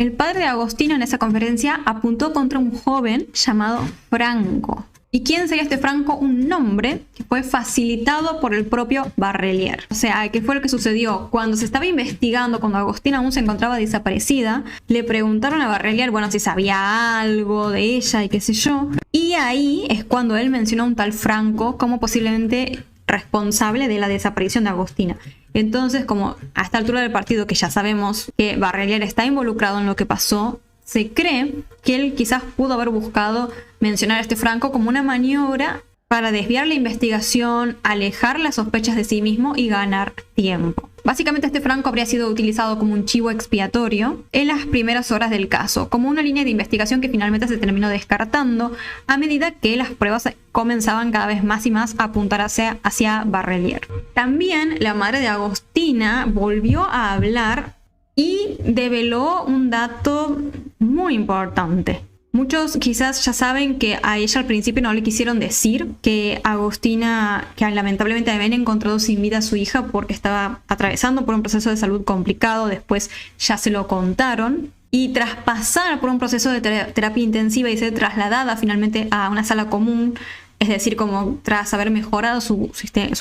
El padre de Agostina en esa conferencia apuntó contra un joven llamado Franco. ¿Y quién sería este Franco? Un nombre que fue facilitado por el propio Barrelier. O sea, ¿qué fue lo que sucedió? Cuando se estaba investigando, cuando Agostina aún se encontraba desaparecida, le preguntaron a Barrelier, bueno, si sabía algo de ella y qué sé yo. Y ahí es cuando él mencionó a un tal Franco como posiblemente responsable de la desaparición de Agostina. Entonces, como a esta altura del partido que ya sabemos que Barrelier está involucrado en lo que pasó, se cree que él quizás pudo haber buscado mencionar a este Franco como una maniobra para desviar la investigación, alejar las sospechas de sí mismo y ganar tiempo. Básicamente este Franco habría sido utilizado como un chivo expiatorio en las primeras horas del caso, como una línea de investigación que finalmente se terminó descartando a medida que las pruebas comenzaban cada vez más y más a apuntar hacia Barrelier. También la madre de Agostina volvió a hablar y develó un dato muy importante. Muchos quizás ya saben que a ella al principio no le quisieron decir que Agostina, que lamentablemente habían encontrado sin vida a su hija porque estaba atravesando por un proceso de salud complicado. Después ya se lo contaron. Y tras pasar por un proceso de terapia intensiva y ser trasladada finalmente a una sala común, es decir, como tras haber mejorado su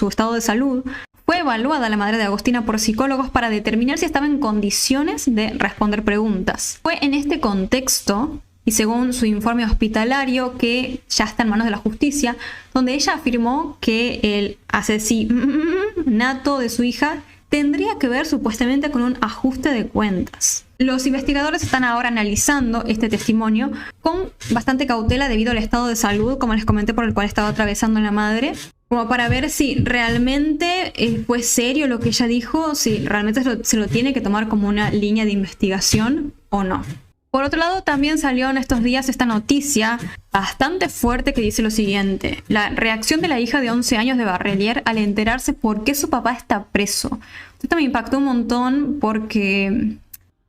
estado de salud, fue evaluada la madre de Agostina por psicólogos para determinar si estaba en condiciones de responder preguntas. Fue en este contexto, y según su informe hospitalario, que ya está en manos de la justicia, donde ella afirmó que el asesinato de su hija tendría que ver supuestamente con un ajuste de cuentas. Los investigadores están ahora analizando este testimonio con bastante cautela debido al estado de salud, como les comenté, por el cual estaba atravesando la madre, como para ver si realmente fue serio lo que ella dijo, si realmente se lo tiene que tomar como una línea de investigación o no. Por otro lado, también salió en estos días esta noticia bastante fuerte que dice lo siguiente: la reacción de la hija de 11 años de Barrelier al enterarse por qué su papá está preso. Esto me impactó un montón porque,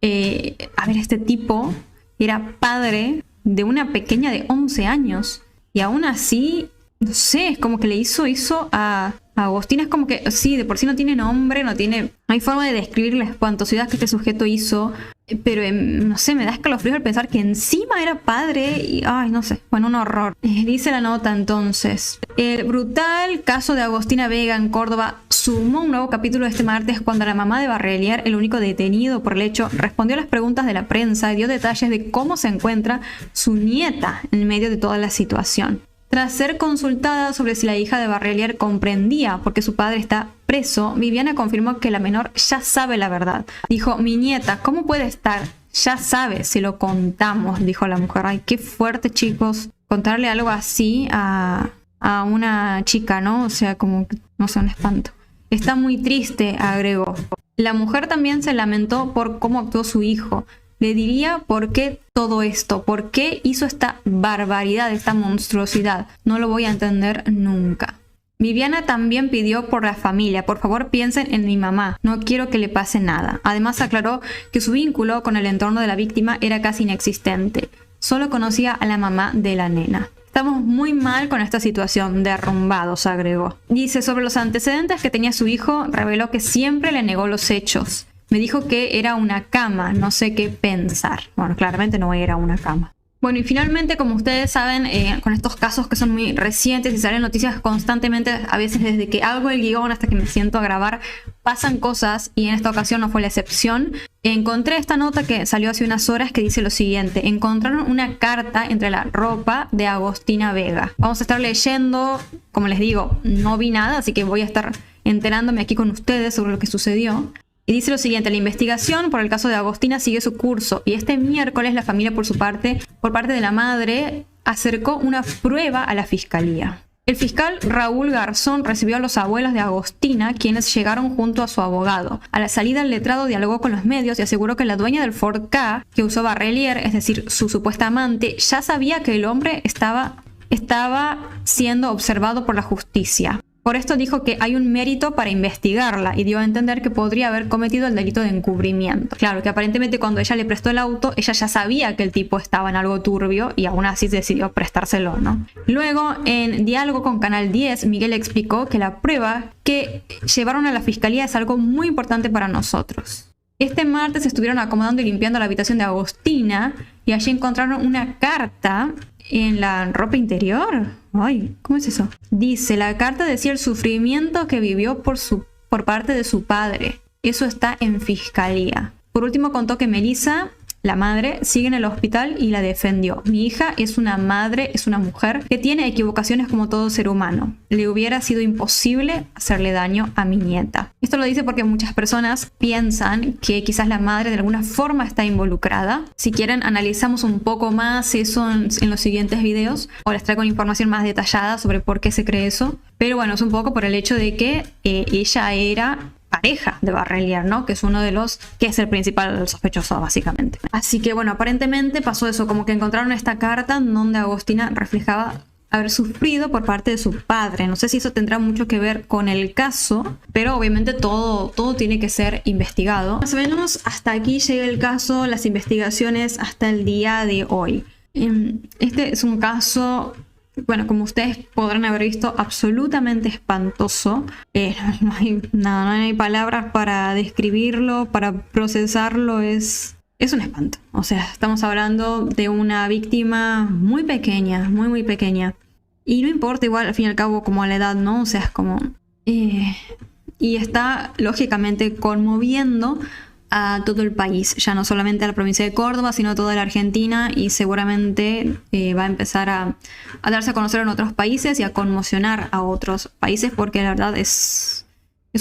este tipo era padre de una pequeña de 11 años y aún así, no sé, es como que le hizo a Agostina. Es como que, sí, de por sí no tiene nombre, no hay forma de describir la espantosidad que este sujeto hizo, pero no sé, me da escalofríos al pensar que encima era padre y, no sé, bueno, un horror. Dice la nota entonces: el brutal caso de Agostina Vega en Córdoba sumó un nuevo capítulo este martes cuando la mamá de Barrelier, el único detenido por el hecho, respondió a las preguntas de la prensa y dio detalles de cómo se encuentra su nieta en medio de toda la situación. Tras ser consultada sobre si la hija de Barrelier comprendía por qué su padre está preso, Viviana confirmó que la menor ya sabe la verdad. Dijo: mi nieta, ¿cómo puede estar? Ya sabe, se lo contamos, dijo la mujer. Ay, qué fuerte, chicos, contarle algo así a una chica, ¿no? O sea, como, no sé, un espanto. Está muy triste, agregó. La mujer también se lamentó por cómo actuó su hijo. Le diría por qué todo esto, por qué hizo esta barbaridad, esta monstruosidad. No lo voy a entender nunca. Viviana también pidió por la familia: por favor piensen en mi mamá, no quiero que le pase nada. Además aclaró que su vínculo con el entorno de la víctima era casi inexistente. Solo conocía a la mamá de la nena. Estamos muy mal con esta situación, derrumbados, agregó. Dice: sobre los antecedentes que tenía su hijo, reveló que siempre le negó los hechos. Me dijo que era una cama, no sé qué pensar. Bueno, claramente no era una cama. Bueno, y finalmente, como ustedes saben, con estos casos que son muy recientes y salen noticias constantemente, a veces desde que hago el guión hasta que me siento a grabar, pasan cosas, y en esta ocasión no fue la excepción. Encontré esta nota que salió hace unas horas que dice lo siguiente: encontraron una carta entre la ropa de Agostina Vega. Vamos a estar leyendo, como les digo, no vi nada, así que voy a estar enterándome aquí con ustedes sobre lo que sucedió. Y dice lo siguiente: la investigación por el caso de Agostina sigue su curso y este miércoles la familia por parte de la madre, acercó una prueba a la fiscalía. El fiscal Raúl Garzón recibió a los abuelos de Agostina, quienes llegaron junto a su abogado. A la salida, el letrado dialogó con los medios y aseguró que la dueña del Ford Ka, que usó Barrelier, es decir, su supuesta amante, ya sabía que el hombre estaba siendo observado por la justicia. Por esto dijo que hay un mérito para investigarla y dio a entender que podría haber cometido el delito de encubrimiento. Claro, que aparentemente cuando ella le prestó el auto, ella ya sabía que el tipo estaba en algo turbio y aún así decidió prestárselo, ¿no? Luego, en diálogo con Canal 10, Miguel explicó que la prueba que llevaron a la fiscalía es algo muy importante para nosotros. Este martes estuvieron acomodando y limpiando la habitación de Agostina y allí encontraron una carta en la ropa interior. Ay, ¿cómo es eso? Dice, la carta decía el sufrimiento que vivió por parte de su padre. Eso está en fiscalía. Por último contó que Melissa, la madre, sigue en el hospital y la defendió. Mi hija es una madre, es una mujer que tiene equivocaciones como todo ser humano. Le hubiera sido imposible hacerle daño a mi nieta. Esto lo dice porque muchas personas piensan que quizás la madre de alguna forma está involucrada. Si quieren, analizamos un poco más eso en los siguientes videos, o les traigo información más detallada sobre por qué se cree eso. Pero bueno, es un poco por el hecho de que ella era pareja de Barrelier, ¿no? Que es uno de los que es el principal sospechoso, básicamente. Así que bueno, aparentemente pasó eso, como que encontraron esta carta en donde Agostina reflejaba haber sufrido por parte de su padre. No sé si eso tendrá mucho que ver con el caso, pero obviamente todo tiene que ser investigado. Más o menos hasta aquí llega el caso, las investigaciones hasta el día de hoy. Este es un caso, bueno, como ustedes podrán haber visto, absolutamente espantoso. No hay palabras para describirlo, para procesarlo. Es un espanto. O sea, estamos hablando de una víctima muy pequeña, muy pequeña. Y no importa igual, al fin y al cabo, como la edad, ¿no? O sea, es como... y está, lógicamente, conmoviendo a todo el país, ya no solamente a la provincia de Córdoba, sino a toda la Argentina, y seguramente va a empezar a darse a conocer en otros países y a conmocionar a otros países, porque la verdad es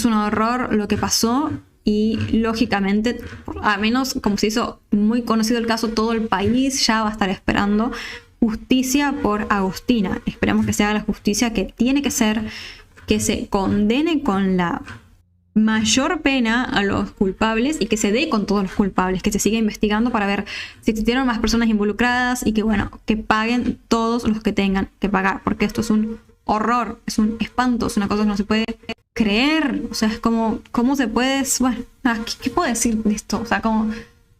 un horror lo que pasó. Y lógicamente, a menos como se hizo muy conocido el caso, todo el país ya va a estar esperando justicia por Agostina. Esperamos que se haga la justicia que tiene que ser, que se condene con la mayor pena a los culpables y que se dé con todos los culpables, que se siga investigando para ver si existieron más personas involucradas y que bueno, que paguen todos los que tengan que pagar, porque esto es un horror, es un espanto, es una cosa que no se puede creer. O sea, es como, ¿cómo se puede? Bueno, ¿qué puedo decir de esto? O sea, como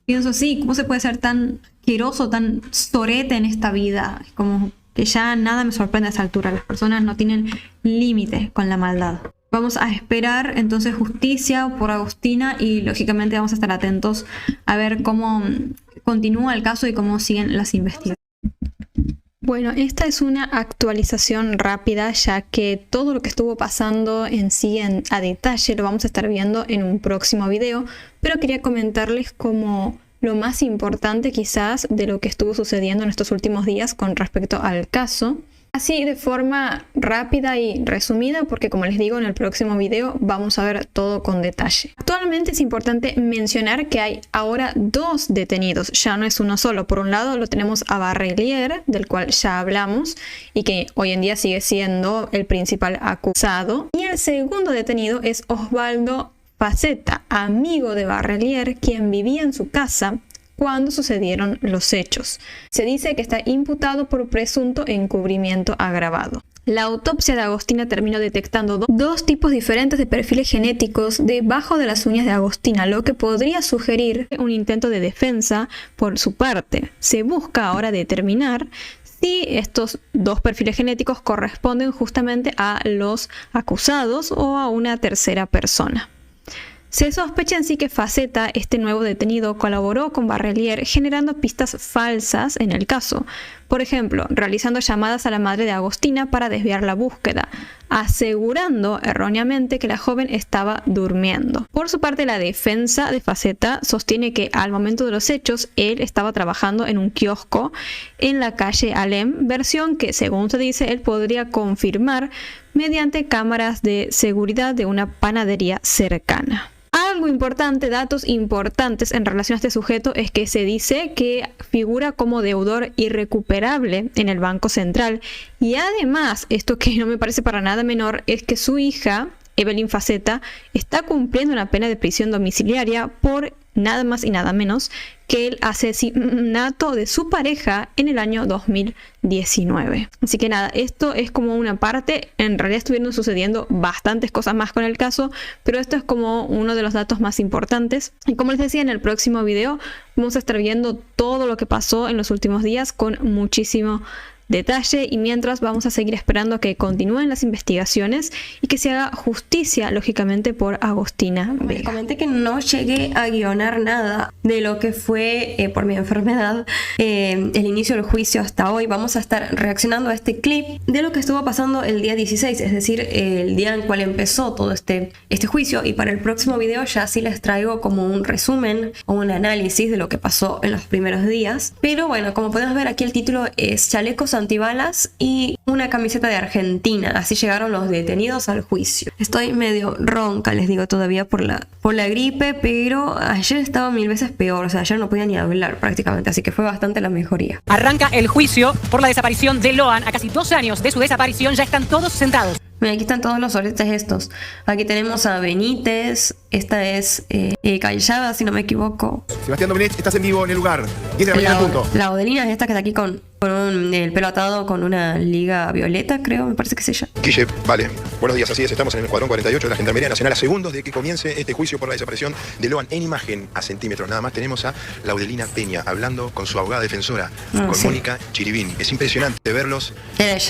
pienso así, ¿cómo se puede ser tan asqueroso, tan sorete en esta vida? Es como que ya nada me sorprende a esa altura. Las personas no tienen límite con la maldad. Vamos a esperar entonces justicia por Agostina y lógicamente vamos a estar atentos a ver cómo continúa el caso y cómo siguen las investigaciones. Bueno, esta es una actualización rápida, ya que todo lo que estuvo pasando en sí a detalle lo vamos a estar viendo en un próximo video, pero quería comentarles como lo más importante quizás de lo que estuvo sucediendo en estos últimos días con respecto al caso. Así de forma rápida y resumida, porque como les digo, en el próximo video vamos a ver todo con detalle. Actualmente es importante mencionar que hay ahora 2 detenidos, ya no es uno solo. Por un lado lo tenemos a Barrelier, del cual ya hablamos, y que hoy en día sigue siendo el principal acusado. Y el segundo detenido es Osvaldo Faceta, amigo de Barrelier, quien vivía en su casa cuando sucedieron los hechos. Se dice que está imputado por presunto encubrimiento agravado. La autopsia de Agostina terminó detectando dos tipos diferentes de perfiles genéticos debajo de las uñas de Agostina, lo que podría sugerir un intento de defensa por su parte. Se busca ahora determinar si estos 2 perfiles genéticos corresponden justamente a los acusados o a una tercera persona. Se sospecha en sí que Faceta, este nuevo detenido, colaboró con Barrelier generando pistas falsas en el caso. Por ejemplo, realizando llamadas a la madre de Agostina para desviar la búsqueda, asegurando erróneamente que la joven estaba durmiendo. Por su parte, la defensa de Faceta sostiene que al momento de los hechos, él estaba trabajando en un kiosco en la calle Alem, versión que, según se dice, él podría confirmar mediante cámaras de seguridad de una panadería cercana. Algo importante, datos importantes en relación a este sujeto es que se dice que figura como deudor irrecuperable en el Banco Central, y además, esto que no me parece para nada menor, es que su hija, Evelyn Faceta, está cumpliendo una pena de prisión domiciliaria por nada más y nada menos que el asesinato de su pareja en el año 2019. Así que nada, esto es como una parte. En realidad estuvieron sucediendo bastantes cosas más con el caso, pero esto es como uno de los datos más importantes. Y como les decía, en el próximo video vamos a estar viendo todo lo que pasó en los últimos días con muchísimo detalle, y mientras vamos a seguir esperando que continúen las investigaciones y que se haga justicia, lógicamente, por Agostina Vega. Comenté que no llegué a guionar nada de lo que fue, por mi enfermedad, el inicio del juicio hasta hoy. Vamos a estar reaccionando a este clip de lo que estuvo pasando el día 16, es decir, el día en el cual empezó todo este juicio, y para el próximo video ya sí les traigo como un resumen o un análisis de lo que pasó en los primeros días. Pero bueno, como podemos ver aquí, el título es Chalecos antibalas y una camiseta de Argentina. Así llegaron los detenidos al juicio. Estoy medio ronca, les digo, todavía por la gripe, pero ayer estaba 1000 veces peor. O sea, ayer no podía ni hablar prácticamente, así que fue bastante la mejoría. Arranca el juicio por la desaparición de Loan. A casi 2 años de su desaparición ya están todos sentados. Mira, aquí están todos los oretes estos. Aquí tenemos a Benítez. Esta es Callada, si no me equivoco. Sebastián Domenech, estás en vivo en el lugar. 10 de la mañana, punto. La Odelina es esta que está aquí con el pelo atado con una liga violeta, creo, me parece que es ella. Guille, vale. Buenos días, así es, estamos en el Escuadrón 48 de la Gendarmería Nacional a segundos de que comience este juicio por la desaparición de Loan. En imagen, a centímetros nada más, tenemos a Laudelina Peña hablando con su abogada defensora, con sí. Mónica Chiribín. Es impresionante verlos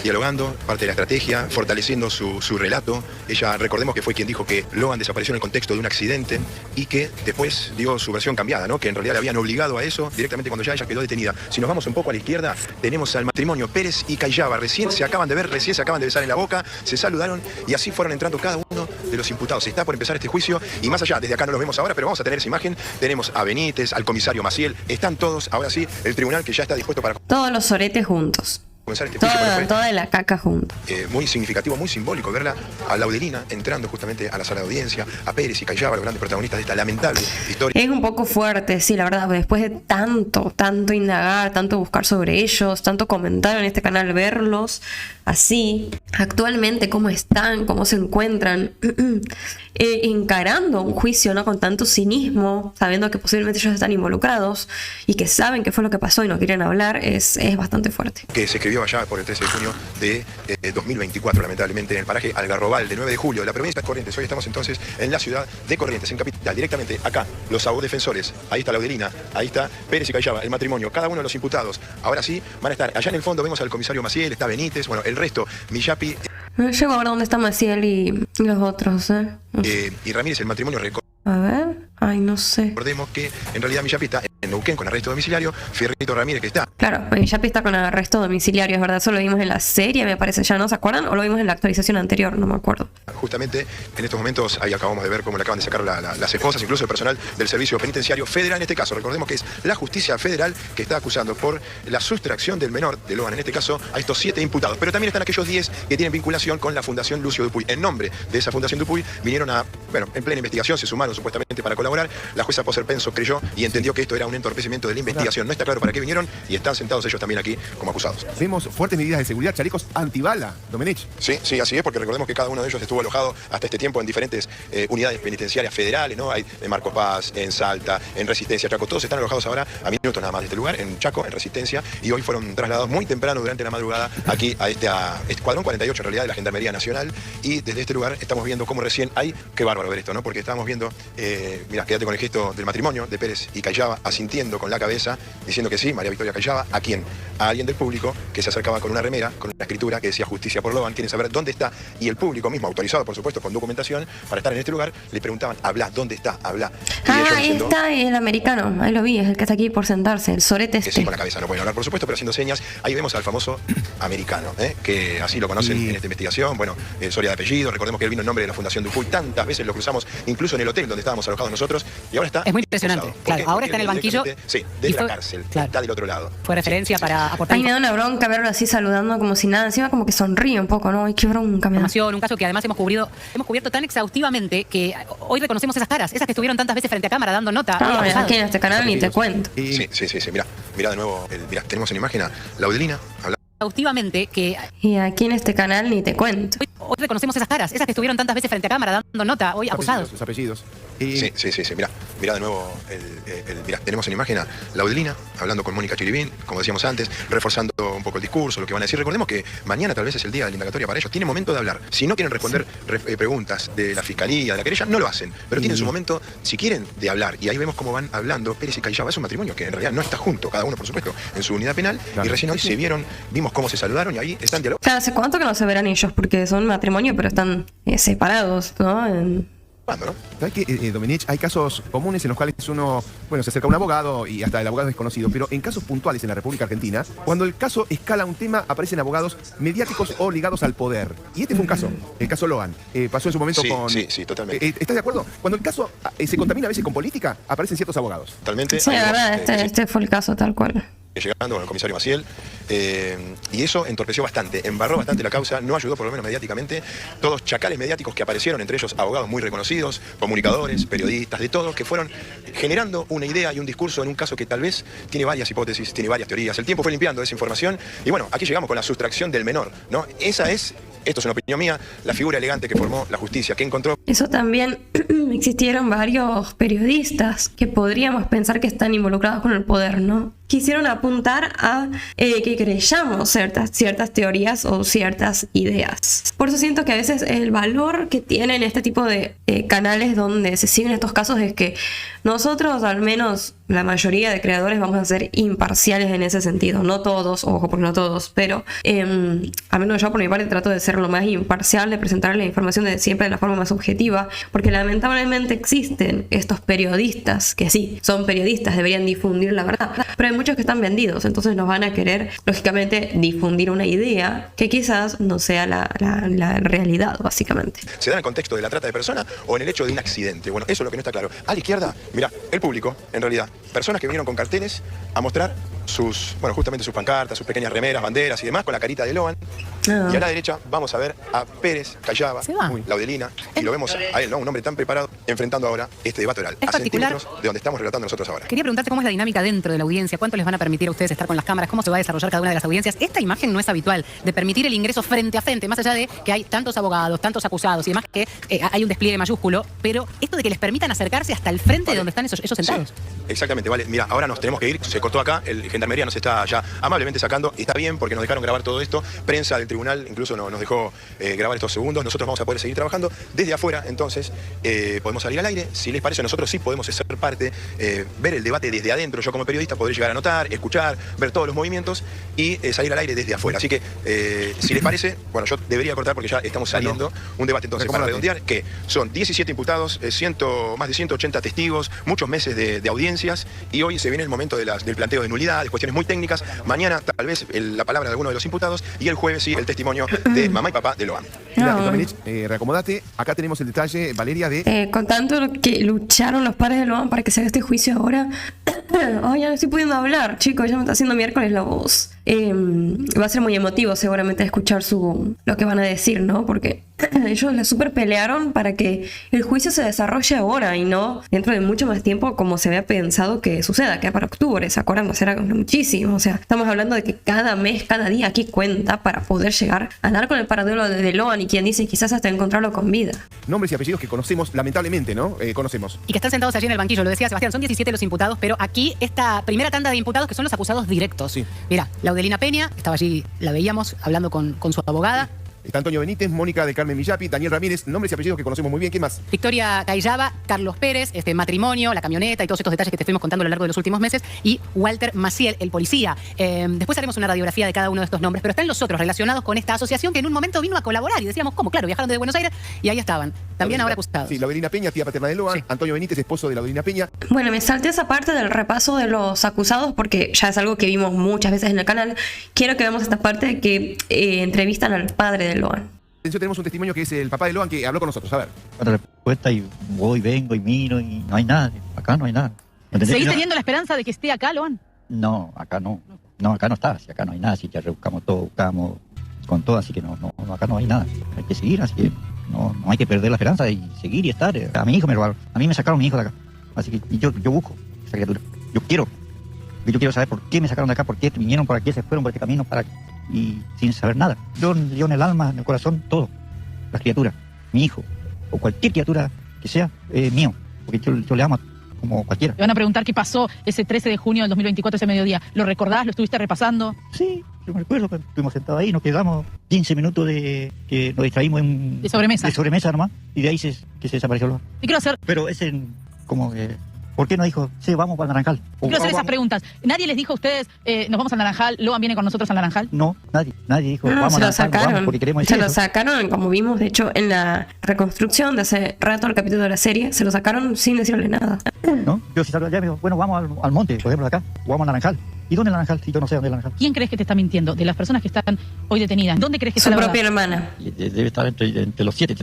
dialogando, parte de la estrategia, fortaleciendo su relato. Ella, recordemos que fue quien dijo que Loan desapareció en el contexto de un accidente y que después dio su versión cambiada, ¿no? Que en realidad le habían obligado a eso directamente cuando ya ella quedó detenida. Si nos vamos un poco a la izquierda, tenemos al matrimonio Pérez y Callava. Recién se acaban de ver, recién se acaban de besar en la boca, se saludaron y así fueron entrando cada uno de los imputados. Está por empezar este juicio y más allá, desde acá no los vemos ahora, pero vamos a tener esa imagen. Tenemos a Benítez, al comisario Maciel, están todos, ahora sí, el tribunal que ya está dispuesto para todos los oretes juntos. comenzar este juicio. Toda la caca junto. Muy significativo, muy simbólico verla a Laudelina entrando justamente a la sala de audiencia, a Pérez y Callava, los grandes protagonistas de esta lamentable historia. Es un poco fuerte, sí, la verdad, después de tanto indagar, tanto buscar sobre ellos, tanto comentar en este canal, verlos así, actualmente cómo están, cómo se encuentran, encarando un juicio, ¿no? Con tanto cinismo, sabiendo que posiblemente ellos están involucrados y que saben qué fue lo que pasó y no quieren hablar, es bastante fuerte. Que se escribió allá por el 13 de junio de 2024, lamentablemente, en el paraje Algarrobal, del 9 de julio, de la provincia de Corrientes. Hoy estamos entonces en la ciudad de Corrientes, en capital, directamente acá, los abogados defensores, ahí está Laudelina, ahí está Pérez y Callava, el matrimonio, cada uno de los imputados. Ahora sí, van a estar, allá en el fondo vemos al comisario Maciel, está Benítez, bueno, el resto, Millapi. No llego a ver dónde está Maciel y los otros, y Ramírez, el matrimonio. A ver, ay, no sé. Recordemos que en realidad Millapi está en Neuquén con arresto domiciliario, Fierrito Ramírez que está. Claro, Millapi está con arresto domiciliario, es verdad, eso lo vimos en la serie, me parece, ya no se acuerdan, o lo vimos en la actualización anterior, no me acuerdo. Justamente en estos momentos, ahí acabamos de ver cómo le acaban de sacar las esposas, incluso el personal del Servicio Penitenciario Federal en este caso. Recordemos que es la justicia federal que está acusando por la sustracción del menor de Loan, en este caso, a estos 7 imputados. Pero también están aquellos 10 que tienen vinculación con la Fundación Lucio Dupuy. En nombre de esa Fundación Dupuy vinieron en plena investigación, se sumaron supuestamente para colaborar. La jueza Poser Penso creyó y entendió que esto era un entorpecimiento de la investigación. No está claro para qué vinieron y están sentados ellos también aquí como acusados. Vemos fuertes medidas de seguridad, chalecos antibala, Domenech. Sí, así es, porque recordemos que cada uno de ellos estuvo alojado hasta este tiempo en diferentes unidades penitenciarias federales, ¿no? Hay en Marcos Paz, en Salta, en Resistencia, Chaco, todos están alojados ahora a minutos nada más de este lugar, en Chaco, en Resistencia, y hoy fueron trasladados muy temprano durante la madrugada aquí a este Escuadrón 48 en realidad de la Gendarmería Nacional, y desde este lugar estamos viendo cómo recién hay, qué bárbaro ver esto, ¿no? Porque estábamos viendo, mira, quédate con el gesto del matrimonio de Pérez y Callava, asintiendo con la cabeza, diciendo que sí, María Victoria Callava. ¿A quién? A alguien del público que se acercaba con una remera, con una escritura que decía justicia por Loan, quieren saber dónde está, y el público mismo, autorizado por supuesto con documentación para estar en este lugar, le preguntaban, habla, ¿dónde está? Habla. Ahí diciendo, está el americano, ahí lo vi, es el que está aquí por sentarse, el sorete este. Que sí, con la cabeza no pueden hablar por supuesto, pero haciendo señas. Ahí vemos al famoso americano, que así lo conocen en esta investigación, bueno, Soria de apellido, recordemos que él vino en nombre de la Fundación Dupuy, tantas veces lo cruzamos, incluso en el hotel donde estábamos alojados nosotros, y ahora está... Es muy impresionante, claro, ahora está en el banquillo. Sí, desde la cárcel, claro, está del otro lado. Fue referencia para aportar... Ay, me da una bronca verlo así saludando como si nada, encima como que sonríe un poco, ¿no? Ay, qué bronca me da. Un caso que además hemos cubierto tan exhaustivamente que hoy reconocemos esas caras, esas que estuvieron tantas veces frente a cámara dando nota. Aquí en este canal ni te cuento. Sí, mira de nuevo, mira, tenemos en imagen a Laudelina hablando. Exhaustivamente que... Y aquí en este canal ni te cuento. Hoy reconocemos esas caras, esas que estuvieron tantas veces frente a cámara dando nota, hoy acusados. Sus apellidos. Sí, mira, mirá de nuevo, mirá, tenemos en imagen a Laudelina hablando con Mónica Chiribín, como decíamos antes, reforzando un poco el discurso, lo que van a decir. Recordemos que mañana tal vez es el día de la indagatoria para ellos. Tienen momento de hablar. Si no quieren responder preguntas de la fiscalía, de la querella, no lo hacen. Pero tienen su momento, si quieren, de hablar. Y ahí vemos cómo van hablando Pérez y Callaba. Es un matrimonio que en realidad no está junto, cada uno por supuesto, en su unidad penal. Claro. Y recién hoy se vieron, vimos cómo se saludaron y ahí están dialogando. Claro, ¿hace cuánto que no se verán ellos? Porque son matrimonio, pero están separados, ¿no? ¿No? ¿Sabes qué, Domenech? Hay casos comunes en los cuales uno, bueno, se acerca a un abogado y hasta el abogado es desconocido, pero en casos puntuales en la República Argentina, cuando el caso escala un tema, aparecen abogados mediáticos o ligados al poder. Y este fue un caso, el caso Loan. Pasó en su momento con... Sí, totalmente. ¿Estás de acuerdo? Cuando el caso se contamina a veces con política, aparecen ciertos abogados. Totalmente. Sí, la verdad, este fue el caso tal cual. Llegando con el comisario Maciel, y eso entorpeció bastante, embarró bastante la causa, no ayudó por lo menos mediáticamente. Todos chacales mediáticos que aparecieron, entre ellos abogados muy reconocidos, comunicadores, periodistas, de todos, que fueron generando una idea y un discurso en un caso que tal vez tiene varias hipótesis, tiene varias teorías. El tiempo fue limpiando esa información y bueno, aquí llegamos con la sustracción del menor, ¿no? Esa es, esto es una opinión mía, la figura elegante que formó la justicia, que encontró... Eso también existieron varios periodistas que podríamos pensar que están involucrados con el poder, ¿no? Quisieron apuntar a que creyamos ciertas teorías o ciertas ideas. Por eso siento que a veces el valor que tienen este tipo de canales donde se siguen estos casos es que nosotros, al menos la mayoría de creadores, vamos a ser imparciales en ese sentido. No todos, ojo, porque no todos, pero al menos yo por mi parte trato de ser lo más imparcial, de presentar la información siempre de la forma más objetiva, porque lamentablemente existen estos periodistas que sí, son periodistas, deberían difundir la verdad, pero hay muchos que están vendidos, entonces nos van a querer, lógicamente, difundir una idea que quizás no sea la realidad, básicamente. ¿Se da en el contexto de la trata de personas o en el hecho de un accidente? Bueno, eso es lo que no está claro. A la izquierda, mira, el público, en realidad, personas que vinieron con carteles a mostrar justamente sus pancartas, sus pequeñas remeras, banderas y demás, con la carita de Loan. Y a la derecha vamos a ver a Pérez, Callaba, Laudelina, y lo vemos a él, ¿no? Un hombre tan preparado, enfrentando ahora este debate oral, a centímetros de donde estamos relatando nosotros ahora. Quería preguntarte cómo es la dinámica dentro de la audiencia, cuánto les van a permitir a ustedes estar con las cámaras, cómo se va a desarrollar cada una de las audiencias. Esta imagen no es habitual, de permitir el ingreso frente a frente, más allá de que hay tantos abogados, tantos acusados y demás, que hay un despliegue mayúsculo, pero esto de que les permitan acercarse hasta el frente de donde están esos sentados. Sí, exactamente, vale. Mira, ahora nos tenemos que ir, se cortó acá, el Gendarmería nos está ya amablemente sacando, y está bien porque nos dejaron grabar todo esto, prensa del tribunal incluso nos dejó grabar estos segundos, nosotros vamos a poder seguir trabajando desde afuera, entonces podemos salir al aire, si les parece nosotros sí podemos ser parte, ver el debate desde adentro, yo como periodista podré llegar a notar, escuchar, ver todos los movimientos y salir al aire desde afuera, así que si les parece, bueno, yo debería cortar porque ya estamos saliendo, un debate entonces para redondear, que son 17 imputados, más de 180 testigos, muchos meses de audiencias, y hoy se viene el momento del planteo de nulidades, cuestiones muy técnicas. Mañana tal vez la palabra de alguno de los imputados y el jueves sí el testimonio de mamá y papá de Loan. Mira, Domenech, reacomodate. Acá tenemos el detalle, Valeria, de... con tanto que lucharon los padres de Loan para que se haga este juicio ahora, ya no estoy pudiendo hablar, chicos, ya me está haciendo miércoles la voz. Va a ser muy emotivo seguramente escuchar lo que van a decir, ¿no? Porque ellos la super pelearon para que el juicio se desarrolle ahora y no dentro de mucho más tiempo como se había pensado que suceda, que para octubre, ¿se acuerdan? O sea, era muchísimo, o sea, estamos hablando de que cada mes, cada día aquí cuenta para poder llegar a dar con el paradero de Loan y quien dice quizás hasta encontrarlo con vida. Nombres y apellidos que conocemos, lamentablemente, ¿no? Conocemos. Y que están sentados allí en el banquillo, lo decía Sebastián, son 17 los imputados, pero aquí esta primera tanda de imputados que son los acusados directos. Sí. Mira, Laudelina Peña, estaba allí, la veíamos hablando con su abogada. Sí. Está Antonio Benítez, Mónica de Carmen Millapi, Daniel Ramírez, nombres y apellidos que conocemos muy bien. ¿Qué más? Victoria Callaba, Carlos Pérez, matrimonio, la camioneta y todos estos detalles que te estuvimos contando a lo largo de los últimos meses. Y Walter Maciel, el policía. Después haremos una radiografía de cada uno de estos nombres, pero están los otros relacionados con esta asociación que en un momento vino a colaborar. Y decíamos, ¿cómo? Claro, viajaron desde Buenos Aires y ahí estaban. También ahora acusados. Sí, Laudelina Peña, tía paterna de Loan. Sí. Antonio Benítez, esposo de Laudelina Peña. Bueno, me salté esa parte del repaso de los acusados porque ya es algo que vimos muchas veces en el canal. Quiero que veamos esta parte que entrevistan al padre de Loan. Tenemos un testimonio que es el papá de Loan que habló con nosotros. A ver. La respuesta y voy, vengo y miro y no hay nada. Acá no hay nada. ¿Seguís teniendo la esperanza de que esté acá, Loan? No, acá no. No, acá no está. Si acá no hay nada. Si ya rebuscamos todo, buscamos con todo. Así que no, acá no hay nada. Hay que seguir. Así que no hay que perder la esperanza y seguir y estar. A mi hijo me robaron. A mí me sacaron mi hijo de acá. Así que yo busco esa criatura. Yo quiero saber por qué me sacaron de acá, por qué vinieron por aquí, se fueron por este camino y sin saber nada. Yo en el alma, en el corazón, todo. Las criaturas, mi hijo, o cualquier criatura que sea, mío. Porque yo le amo como cualquiera. Te van a preguntar qué pasó ese 13 de junio del 2024, ese mediodía. ¿Lo recordás? ¿Lo estuviste repasando? Sí, yo me recuerdo que estuvimos sentados ahí, nos quedamos 15 minutos de que nos distraímos De sobremesa. De sobremesa nomás, y de ahí que se desapareció el bar. Te quiero hacer, Pero ese, como que, ¿por qué no dijo, sí, vamos para el Naranjal? te quiero hacer esas Vamos. preguntas. ¿Nadie les dijo a ustedes, nos vamos al Naranjal, Loan viene con nosotros al Naranjal? No, nadie dijo, No, vamos se al lo Naranjal, sacaron. vamos porque queremos Se decir lo eso. sacaron, como vimos, de hecho, en la reconstrucción de hace rato el capítulo de la serie, se lo sacaron sin decirle nada. ¿No? Yo si salgo allá me digo, bueno, vamos al monte, por ejemplo, acá, o vamos al Naranjal. ¿Y dónde es el Naranjal? Si yo no sé dónde es el Naranjal. ¿Quién crees que te está mintiendo? De las personas que están hoy detenidas. ¿Dónde crees que Su está la propia verdad? hermana. Y debe estar entre los 7,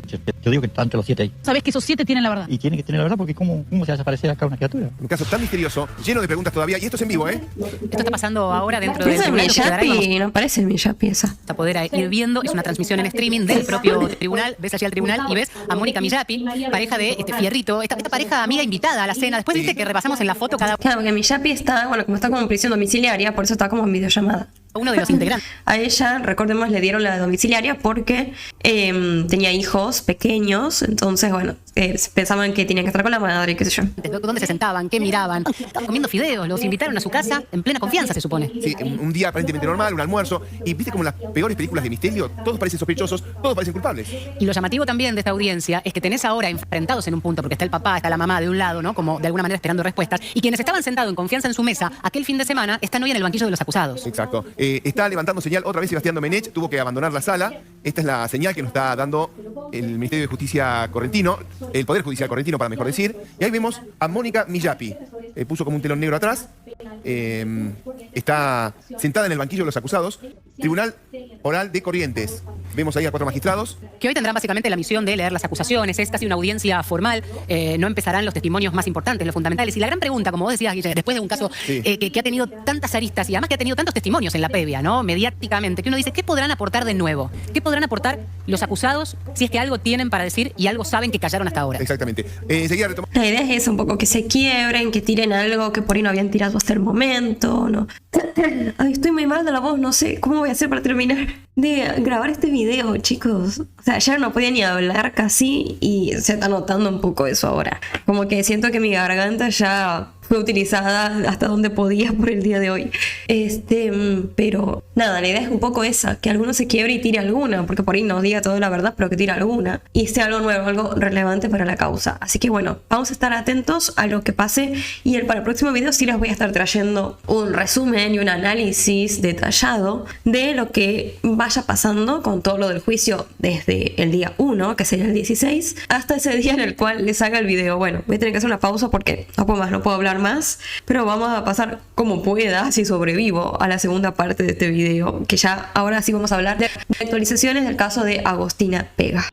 yo digo que está entre los 7 ahí. Sabes que esos 7 tienen la verdad. Y tiene que tener la verdad porque ¿cómo se va a desaparecer acá una criatura? Un caso tan misterioso, lleno de preguntas todavía, y esto es en vivo, ¿eh? Esto está pasando ahora dentro del Esa es tribunal. Lo que quedará y vamos Miyapi, no parece Miyapi esa. a poder ir viendo. Es una transmisión en streaming del propio tribunal. Ves allí al tribunal y ves a Mónica Miyapi, pareja de Fierrito, esta pareja amiga invitada a la cena. Después viste que repasamos en la foto cada Claro, porque Miyapi está, bueno, como está como en prisión domiciliaria, por eso está como en videollamada. uno de los integrantes. A ella, recordemos, le dieron la domiciliaria porque tenía hijos pequeños, entonces, bueno, pensaban que tenían que estar con la madre, qué sé yo. ¿Dónde se sentaban? ¿Qué miraban? Estaban comiendo fideos. Los invitaron a su casa en plena confianza, se supone. Sí, un día aparentemente normal, un almuerzo, y viste como en las peores películas de misterio, todos parecen sospechosos, todos parecen culpables. Y lo llamativo también de esta audiencia es que tenés ahora enfrentados en un punto, porque está el papá, está la mamá de un lado, ¿no? Como de alguna manera esperando respuestas, y quienes estaban sentados en confianza en su mesa aquel fin de semana están hoy en el banquillo de los acusados. Exacto. Está levantando señal otra vez Sebastián Domenech, tuvo que abandonar la sala. Esta es la señal que nos está dando el Ministerio de Justicia correntino, el Poder Judicial correntino, para mejor decir. Y ahí vemos a Mónica Miyapi. Puso como un telón negro atrás. Está sentada en el banquillo de los acusados. Tribunal Oral de Corrientes. Vemos ahí a 4 magistrados. Que hoy tendrán básicamente la misión de leer las acusaciones. Es casi una audiencia formal. No empezarán los testimonios más importantes, los fundamentales. Y la gran pregunta, como vos decías, Guille, después de un caso Sí. que ha tenido tantas aristas y además que ha tenido tantos testimonios en la previa, ¿no? Mediáticamente, que uno dice, ¿qué podrán aportar de nuevo? ¿Qué podrán aportar los acusados si es que algo tienen para decir y algo saben que callaron hasta ahora? Exactamente. Enseguida retomamos. La idea es eso, un poco que se quiebren, que tiren algo que por ahí no habían tirado hasta el momento, ¿no? Ay, estoy muy mal de la voz, no sé cómo voy a hacer para terminar de grabar este video, chicos. O sea, ya no podía ni hablar casi y se está notando un poco eso ahora. Como que siento que mi garganta ya fue utilizada hasta donde podía por el día de hoy. Pero nada, la idea es un poco esa, que alguno se quiebre y tire alguna, porque por ahí no diga toda la verdad, pero que tire alguna y sea algo nuevo, algo relevante para la causa. Así que bueno, vamos a estar atentos a lo que pase y para el próximo video sí les voy a estar trayendo un resumen y un análisis detallado de lo que vaya pasando con todo lo del juicio desde el día 1, que sería el 16, hasta ese día en el cual les haga el video. Bueno, voy a tener que hacer una pausa porque no puedo más, no puedo hablar más, pero vamos a pasar como pueda, si sobrevivo, a la segunda parte de este video, que ya ahora sí vamos a hablar de actualizaciones del caso de Agostina Vega.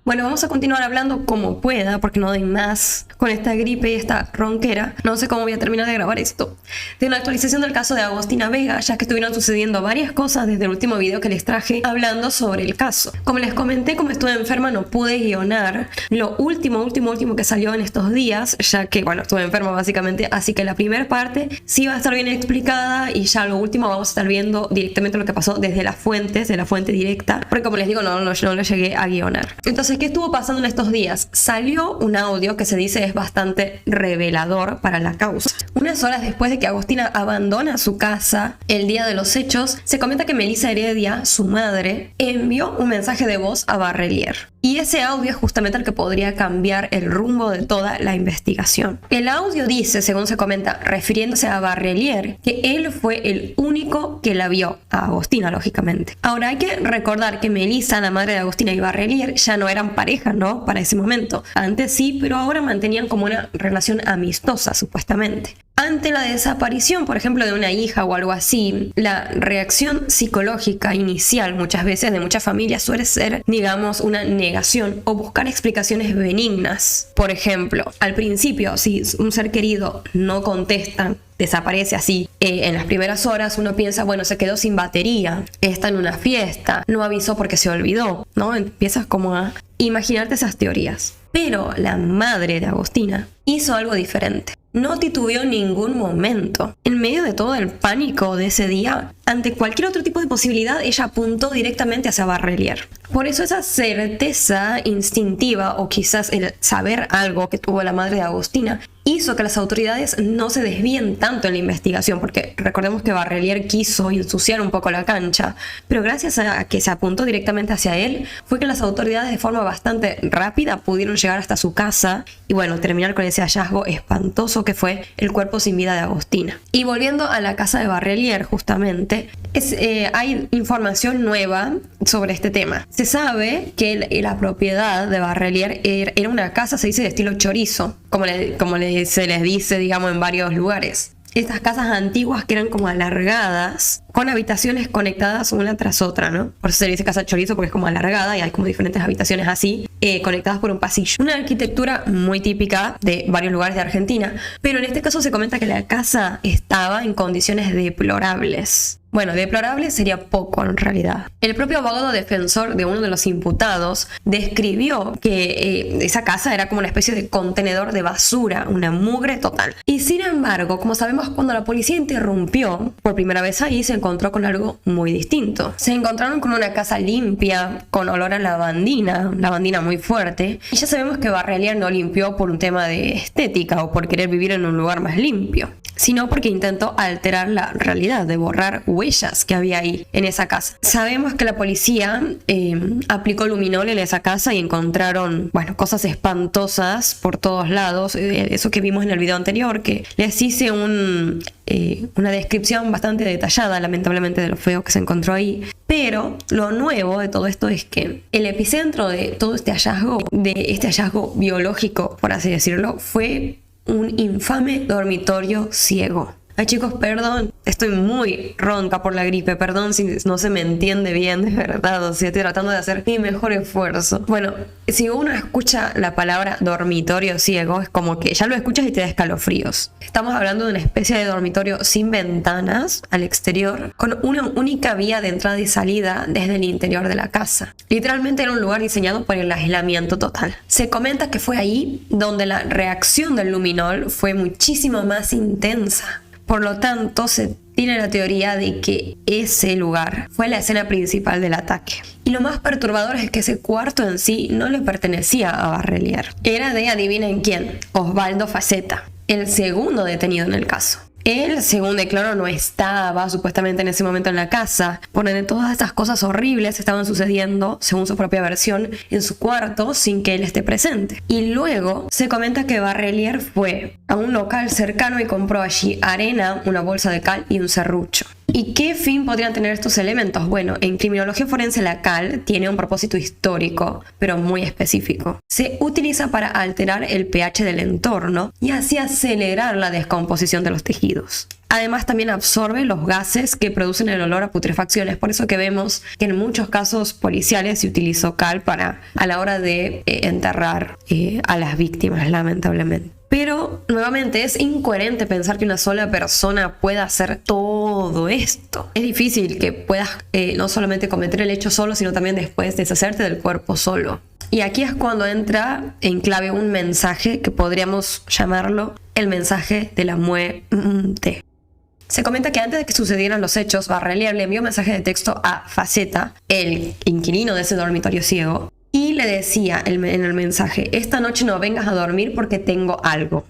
Bueno, vamos a continuar hablando como pueda, porque no doy más con esta gripe y esta ronquera. No sé cómo voy a terminar de grabar esto. De la actualización del caso de Agostina Vega, ya que estuvieron sucediendo varias cosas desde el último video que les traje hablando sobre el caso. Como les comenté, como estuve enferma no pude guionar lo último que salió en estos días, ya que, bueno, estuve enferma básicamente, así que la primera parte sí va a estar bien explicada y ya lo último vamos a estar viendo directamente lo que pasó desde las fuentes, de la fuente directa, porque como les digo, no lo llegué a guionar. Entonces, ¿qué estuvo pasando en estos días? Salió un audio que se dice es bastante revelador para la causa. Unas horas después de que Agostina abandona su casa el día de los hechos, se comenta que Melissa Heredia, su madre, envió un mensaje de voz a Barrelier. Y ese audio es justamente el que podría cambiar el rumbo de toda la investigación. El audio dice, según se comenta, refiriéndose a Barrelier, que él fue el único que la vio, a Agostina, lógicamente. Ahora hay que recordar que Melissa, la madre de Agostina, y Barrelier ya no eran pareja, ¿no? Para ese momento. Antes sí, pero ahora mantenían como una relación amistosa, supuestamente. Ante la desaparición, por ejemplo, de una hija o algo así, la reacción psicológica inicial muchas veces de muchas familias suele ser, digamos, una negación o buscar explicaciones benignas. Por ejemplo, al principio, si un ser querido no contesta, desaparece así en las primeras horas, uno piensa, bueno, se quedó sin batería, está en una fiesta, no avisó porque se olvidó, ¿no? Empiezas como a imaginarte esas teorías. Pero la madre de Agostina hizo algo diferente. No titubeó en ningún momento. En medio de todo el pánico de ese día, ante cualquier otro tipo de posibilidad, ella apuntó directamente hacia Barrelier. Por eso esa certeza instintiva, o quizás el saber algo que tuvo la madre de Agostina, hizo que las autoridades no se desvíen tanto en la investigación, porque recordemos que Barrelier quiso ensuciar un poco la cancha, pero gracias a que se apuntó directamente hacia él, fue que las autoridades de forma bastante rápida pudieron llegar hasta su casa y bueno, terminar con ese hallazgo espantoso que fue el cuerpo sin vida de Agostina. Y volviendo a la casa de Barrelier, justamente, hay información nueva sobre este tema. Se sabe que la propiedad de Barrelier era una casa, se dice, de estilo chorizo, como se les dice, digamos, en varios lugares. Estas casas antiguas que eran como alargadas, con habitaciones conectadas una tras otra, ¿no? Por eso se le dice casa chorizo, porque es como alargada y hay como diferentes habitaciones así, conectadas por un pasillo. Una arquitectura muy típica de varios lugares de Argentina, pero en este caso se comenta que la casa estaba en condiciones deplorables. Bueno, deplorable sería poco en realidad. El propio abogado defensor de uno de los imputados describió que esa casa era como una especie de contenedor de basura, una mugre total. Y sin embargo, como sabemos, cuando la policía interrumpió por primera vez ahí, se encontró con algo muy distinto. Se encontraron con una casa limpia, con olor a lavandina muy fuerte. Y ya sabemos que Barrelier no limpió por un tema de estética o por querer vivir en un lugar más limpio, sino porque intentó alterar la realidad, de borrar huellas que había ahí en esa casa. Sabemos que la policía aplicó luminol en esa casa y encontraron, bueno, cosas espantosas por todos lados. Eso que vimos en el video anterior, que les hice una descripción bastante detallada, lamentablemente, de lo feo que se encontró ahí. Pero lo nuevo de todo esto es que el epicentro de todo este hallazgo biológico, por así decirlo, fue un infame dormitorio ciego. Ay, chicos, perdón, estoy muy ronca por la gripe, perdón si no se me entiende bien, de verdad, o sea, estoy tratando de hacer mi mejor esfuerzo. Bueno, si uno escucha la palabra dormitorio ciego, es como que ya lo escuchas y te da escalofríos. Estamos hablando de una especie de dormitorio sin ventanas al exterior, con una única vía de entrada y salida desde el interior de la casa. Literalmente era un lugar diseñado para el aislamiento total. Se comenta que fue ahí donde la reacción del luminol fue muchísimo más intensa. Por lo tanto, se tiene la teoría de que ese lugar fue la escena principal del ataque. Y lo más perturbador es que ese cuarto en sí no le pertenecía a Barrelier. Era de, adivinen quién, Osvaldo Faceta, el segundo detenido en el caso. Él, según declaró, no estaba supuestamente en ese momento en la casa, por ende todas estas cosas horribles estaban sucediendo, según su propia versión, en su cuarto sin que él esté presente. Y luego se comenta que Barrelier fue a un local cercano y compró allí arena, una bolsa de cal y un serrucho. ¿Y qué fin podrían tener estos elementos? Bueno, en criminología forense la cal tiene un propósito histórico, pero muy específico. Se utiliza para alterar el pH del entorno y así acelerar la descomposición de los tejidos. Además, también absorbe los gases que producen el olor a putrefacciones. Por eso que vemos que en muchos casos policiales se utilizó cal a la hora de enterrar a las víctimas, lamentablemente. Pero, nuevamente, es incoherente pensar que una sola persona pueda hacer todo esto. Es difícil que puedas no solamente cometer el hecho solo, sino también después deshacerte del cuerpo solo. Y aquí es cuando entra en clave un mensaje que podríamos llamarlo el mensaje de la muerte. Se comenta que antes de que sucedieran los hechos, Barrelier le envió un mensaje de texto a Faceta, el inquilino de ese dormitorio ciego, y le decía en el mensaje: esta noche no vengas a dormir porque tengo algo.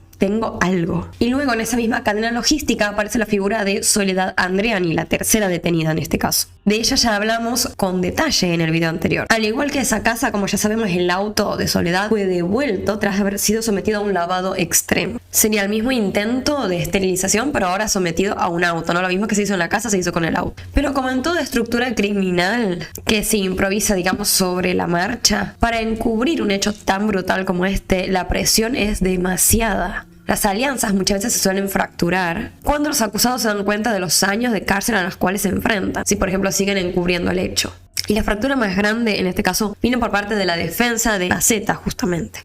Y luego en esa misma cadena logística aparece la figura de Soledad Andreani, la tercera detenida en este caso. De ella ya hablamos con detalle en el video anterior. Al igual que esa casa, como ya sabemos, el auto de Soledad fue devuelto tras haber sido sometido a un lavado extremo. Sería el mismo intento de esterilización, pero ahora sometido a un auto, ¿no? Lo mismo que se hizo en la casa se hizo con el auto. Pero como en toda estructura criminal que se improvisa, digamos, sobre la marcha, para encubrir un hecho tan brutal como este, la presión es demasiada. Las alianzas muchas veces se suelen fracturar cuando los acusados se dan cuenta de los años de cárcel a los cuales se enfrentan, si por ejemplo siguen encubriendo el hecho. Y la fractura más grande en este caso vino por parte de la defensa de Faceta, justamente.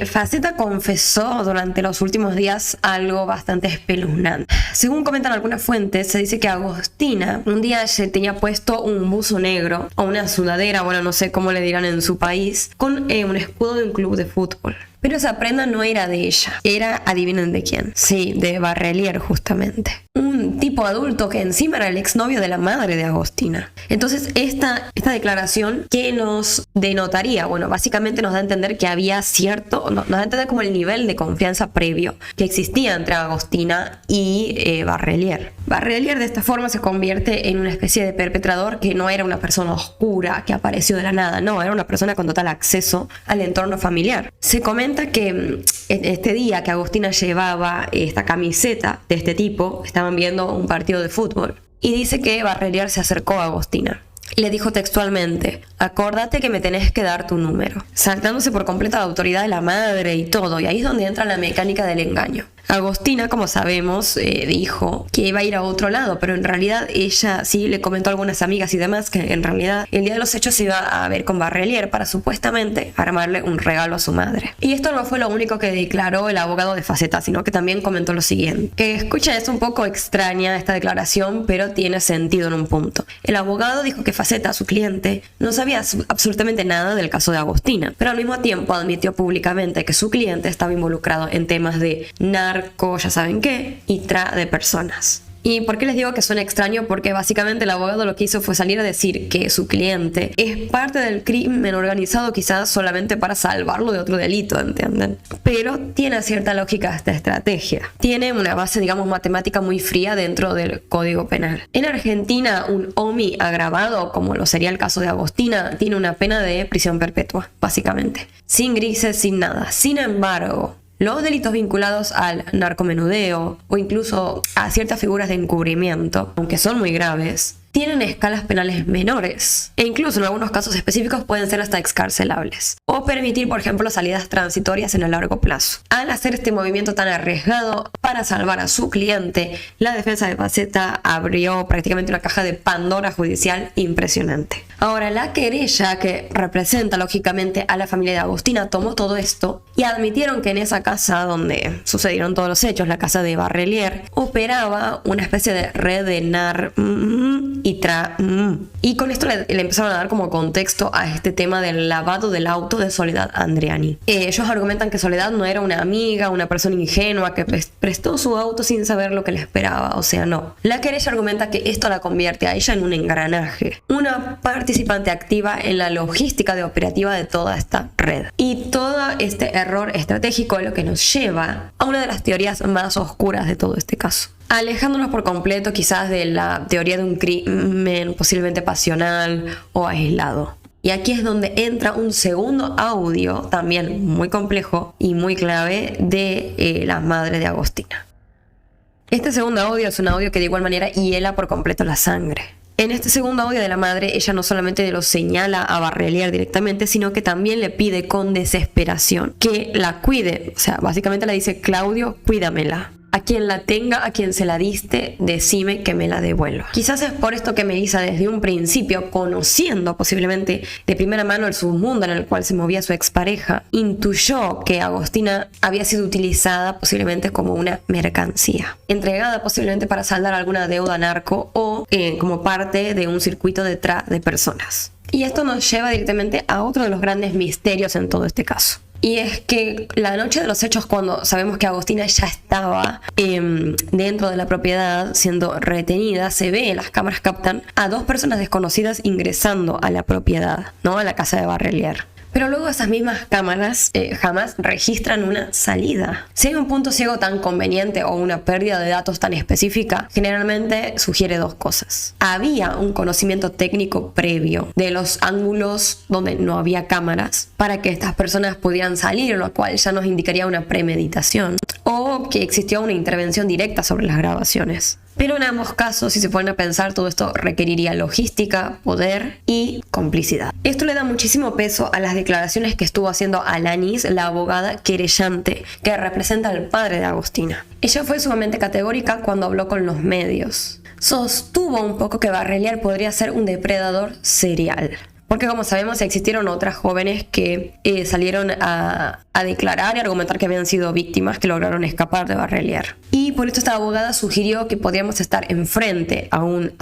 Faceta confesó durante los últimos días algo bastante espeluznante. Según comentan algunas fuentes, se dice que Agostina un día se tenía puesto un buzo negro o una sudadera, bueno, no sé cómo le dirán en su país, con un escudo de un club de fútbol. Pero esa prenda no era de ella, era, adivinen de quién, sí, de Barrelier justamente. Un tipo tipo adulto que encima era el exnovio de la madre de Agostina. Entonces esta declaración que nos denotaría, bueno, básicamente nos da a entender que había nos da a entender como el nivel de confianza previo que existía entre Agostina y Barrelier. Barrelier de esta forma se convierte en una especie de perpetrador que no era una persona oscura que apareció de la nada, no, era una persona con total acceso al entorno familiar. Se comenta que este día que Agostina llevaba esta camiseta de este tipo, estaban viendo un partido de fútbol y dice que Barrelier se acercó a Agostina. Le dijo textualmente: acórdate que me tenés que dar tu número, saltándose por completo la autoridad de la madre y todo, y ahí es donde entra la mecánica del engaño. Agostina, como sabemos, dijo que iba a ir a otro lado, pero en realidad ella sí le comentó a algunas amigas y demás que en realidad el día de los hechos se iba a ver con Barrelier para supuestamente armarle un regalo a su madre. Y esto no fue lo único que declaró el abogado de Faceta, sino que también comentó lo siguiente. Escucha, es un poco extraña esta declaración, pero tiene sentido en un punto. El abogado dijo que Faceta, su cliente, no sabía absolutamente nada del caso de Agostina, pero al mismo tiempo admitió públicamente que su cliente estaba involucrado en temas de narco, ya saben qué, y trata de personas. ¿Y por qué les digo que suena extraño? Porque básicamente el abogado lo que hizo fue salir a decir que su cliente es parte del crimen organizado, quizás solamente para salvarlo de otro delito, ¿entienden? Pero tiene cierta lógica esta estrategia. Tiene una base, digamos, matemática muy fría dentro del Código Penal. En Argentina, un OMI agravado, como lo sería el caso de Agostina, tiene una pena de prisión perpetua, básicamente. Sin grises, sin nada. Sin embargo, los delitos vinculados al narcomenudeo o incluso a ciertas figuras de encubrimiento, aunque son muy graves, tienen escalas penales menores e incluso en algunos casos específicos pueden ser hasta excarcelables o permitir, por ejemplo, salidas transitorias en el largo plazo. Al hacer este movimiento tan arriesgado para salvar a su cliente, la defensa de Faceta abrió prácticamente una caja de Pandora judicial impresionante. Ahora, la querella, que representa lógicamente a la familia de Agostina, tomó todo esto y admitieron que en esa casa donde sucedieron todos los hechos, la casa de Barrelier, operaba una especie de red de y con esto le empezaron a dar como contexto a este tema del lavado del auto de Soledad Andreani. Ellos argumentan que Soledad no era una amiga, una persona ingenua que prestó su auto sin saber lo que le esperaba, o sea, no. La querella argumenta que esto la convierte a ella en un engranaje, una participante activa en la logística de operativa de toda esta red. Y todo este error estratégico es lo que nos lleva a una de las teorías más oscuras de todo este caso. Alejándonos por completo quizás de la teoría de un crimen posiblemente pasional o aislado. Y aquí es donde entra un segundo audio, también muy complejo y muy clave, de la madre de Agostina. Este segundo audio es un audio que de igual manera hiela por completo la sangre. En este segundo audio de la madre, ella no solamente lo señala a Barrelier directamente, sino que también le pide con desesperación que la cuide. O sea, básicamente le dice: Claudio, cuídamela. A quien la tenga, a quien se la diste, decime que me la devuelva. Quizás es por esto que Melissa desde un principio, conociendo posiblemente de primera mano el submundo en el cual se movía su expareja, intuyó que Agostina había sido utilizada posiblemente como una mercancía, entregada posiblemente para saldar alguna deuda narco o como parte de un circuito de trata de personas. Y esto nos lleva directamente a otro de los grandes misterios en todo este caso. Y es que la noche de los hechos, cuando sabemos que Agostina ya estaba dentro de la propiedad siendo retenida, se ve, las cámaras captan a dos personas desconocidas ingresando a la propiedad, ¿no? A la casa de Barrelier. Pero luego esas mismas cámaras jamás registran una salida. Si hay un punto ciego tan conveniente o una pérdida de datos tan específica, generalmente sugiere dos cosas. Había un conocimiento técnico previo de los ángulos donde no había cámaras para que estas personas pudieran salir, lo cual ya nos indicaría una premeditación, o que existió una intervención directa sobre las grabaciones. Pero en ambos casos, si se ponen a pensar, todo esto requeriría logística, poder y complicidad. Esto le da muchísimo peso a las declaraciones que estuvo haciendo Alanis, la abogada querellante, que representa al padre de Agostina. Ella fue sumamente categórica cuando habló con los medios. Sostuvo un poco que Barrelier podría ser un depredador serial. Porque como sabemos existieron otras jóvenes que salieron a declarar y argumentar que habían sido víctimas que lograron escapar de Barrelier. Y por esto esta abogada sugirió que podríamos estar enfrente a un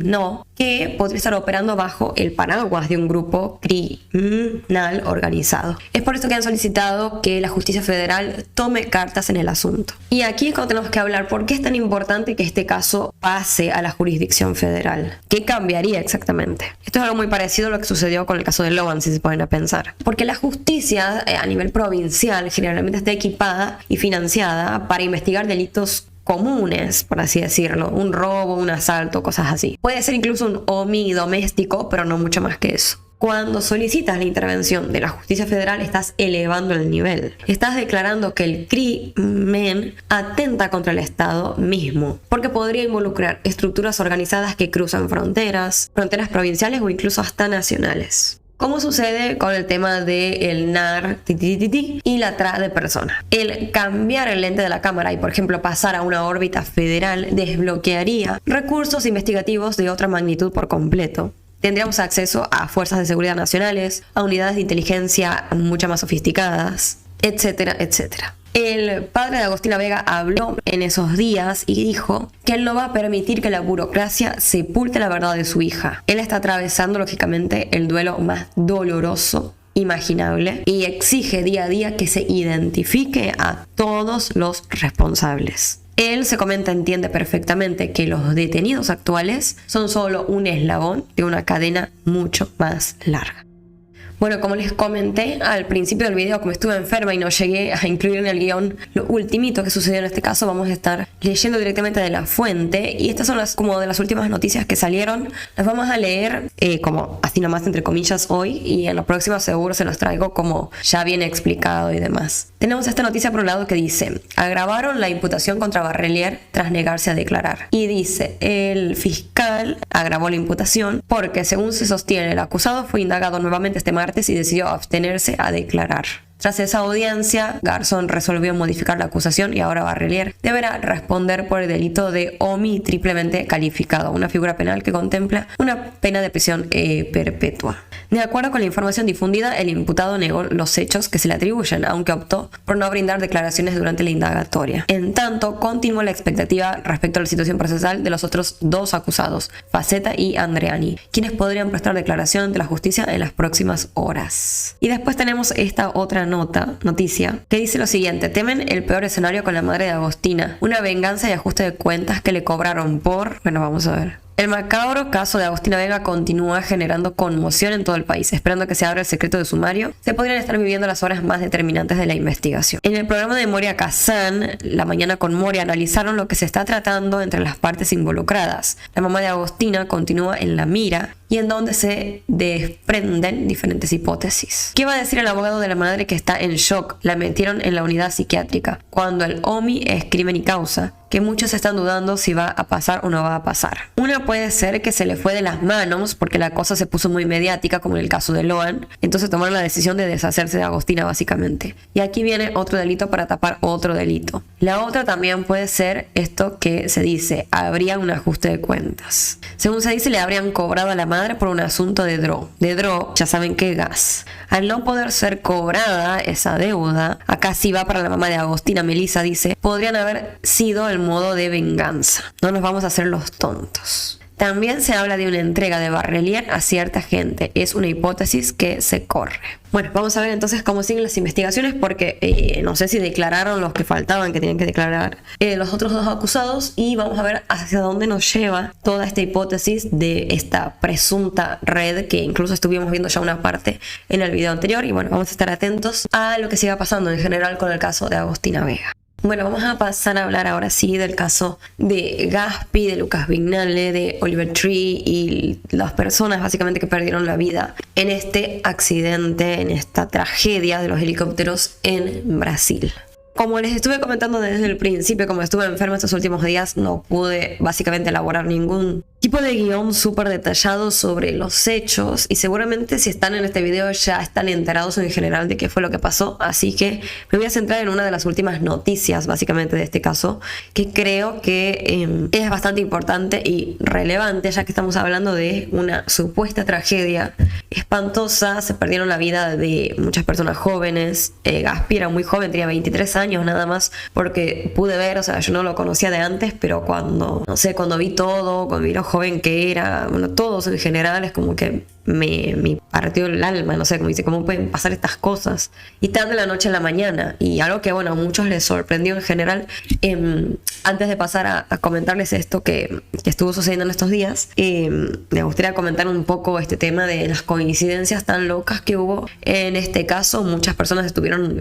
no, que podría estar operando bajo el paraguas de un grupo criminal organizado. Es por esto que han solicitado que la justicia federal tome cartas en el asunto. Y aquí es cuando tenemos que hablar por qué es tan importante que este caso pase a la jurisdicción federal. ¿Qué cambiaría exactamente? Esto es algo muy parecido a lo que sucedió con el caso de Logan, si se ponen a pensar. Porque la justicia a nivel provincial generalmente está equipada y financiada para investigar delitos comunes, por así decirlo, un robo, un asalto, cosas así. Puede ser incluso un OMI doméstico, pero no mucho más que eso. Cuando solicitas la intervención de la justicia federal, estás elevando el nivel. Estás declarando que el crimen atenta contra el Estado mismo, porque podría involucrar estructuras organizadas que cruzan fronteras provinciales o incluso hasta nacionales. Como sucede con el tema del NAR y la trata de personas. El cambiar el lente de la cámara y, por ejemplo, pasar a una órbita federal desbloquearía recursos investigativos de otra magnitud por completo. Tendríamos acceso a fuerzas de seguridad nacionales, a unidades de inteligencia mucho más sofisticadas, etcétera, etcétera. El padre de Agostina Vega habló en esos días y dijo que él no va a permitir que la burocracia sepulte la verdad de su hija. Él está atravesando, lógicamente, el duelo más doloroso imaginable y exige día a día que se identifique a todos los responsables. Él entiende perfectamente que los detenidos actuales son solo un eslabón de una cadena mucho más larga. Bueno, como les comenté al principio del video, como estuve enferma y no llegué a incluir en el guión lo ultimito que sucedió en este caso, vamos a estar leyendo directamente de la fuente y estas son como de las últimas noticias que salieron. Las vamos a leer como así nomás entre comillas hoy y en la próxima seguro se los traigo como ya viene explicado y demás. Tenemos esta noticia por un lado que dice: agravaron la imputación contra Barrelier tras negarse a declarar. Y dice: el fiscal agravó la imputación porque, según se sostiene, el acusado fue indagado nuevamente este martes y decidió abstenerse a declarar. Tras esa audiencia, Garzón resolvió modificar la acusación y ahora Barrelier deberá responder por el delito de OMI triplemente calificado, una figura penal que contempla una pena de prisión perpetua. De acuerdo con la información difundida, el imputado negó los hechos que se le atribuyen, aunque optó por no brindar declaraciones durante la indagatoria. En tanto, continuó la expectativa respecto a la situación procesal de los otros dos acusados, Faceta y Andreani, quienes podrían prestar declaración ante la justicia en las próximas horas. Y después tenemos esta otra noticia que dice lo siguiente: temen el peor escenario con la madre de Agostina, una venganza y ajuste de cuentas que le cobraron por... Bueno, vamos a ver. El macabro caso de Agostina Vega continúa generando conmoción en todo el país. Esperando que se abra el secreto de sumario, se podrían estar viviendo las horas más determinantes de la investigación. En el programa de Moria Kazan, La Mañana con Moria, analizaron lo que se está tratando entre las partes involucradas. La mamá de Agostina continúa en la mira y en donde se desprenden diferentes hipótesis. ¿Qué va a decir el abogado de la madre que está en shock? La metieron en la unidad psiquiátrica, cuando el OMI es crimen y causa, que muchos están dudando si va a pasar o no va a pasar. Una puede ser que se le fue de las manos porque la cosa se puso muy mediática, como en el caso de Loan, entonces tomaron la decisión de deshacerse de Agostina básicamente. Y aquí viene otro delito para tapar otro delito. La otra también puede ser esto que se dice: habría un ajuste de cuentas. Según se dice, le habrían cobrado a la madre por un asunto de DRO. De DRO, ya saben qué gas. Al no poder ser cobrada esa deuda, acá sí va para la mamá de Agostina, Melissa dice, podrían haber sido el modo de venganza. No nos vamos a hacer los tontos. También se habla de una entrega de Barrelier a cierta gente. Es una hipótesis que se corre. Bueno, vamos a ver entonces cómo siguen las investigaciones porque no sé si declararon los que faltaban que tenían que declarar los otros dos acusados y vamos a ver hacia dónde nos lleva toda esta hipótesis de esta presunta red que incluso estuvimos viendo ya una parte en el video anterior y bueno, vamos a estar atentos a lo que siga pasando en general con el caso de Agostina Vega. Bueno, vamos a pasar a hablar ahora sí del caso de Gaspi, de Lucas Vignale, de Oliver Tree y las personas básicamente que perdieron la vida en este accidente, en esta tragedia de los helicópteros en Brasil. Como les estuve comentando desde el principio, como estuve enferma estos últimos días, no pude básicamente elaborar ningún tipo de guión súper detallado sobre los hechos, y seguramente si están en este video ya están enterados en general de qué fue lo que pasó, así que me voy a centrar en una de las últimas noticias básicamente de este caso, que creo que es bastante importante y relevante, ya que estamos hablando de una supuesta tragedia espantosa. Se perdieron la vida de muchas personas jóvenes. Gaspi era muy joven, tenía 23 años nada más, porque pude ver, o sea, yo no lo conocía de antes, pero cuando vi todo, cuando vi lo joven que era, bueno, todos en general, es como que me partió el alma, no sé, como dice, ¿cómo pueden pasar estas cosas? Y tan de la noche a la mañana, y algo que, bueno, a muchos les sorprendió en general. Antes de pasar a comentarles esto que estuvo sucediendo en estos días, me gustaría comentar un poco este tema de las coincidencias tan locas que hubo en este caso. Muchas personas estuvieron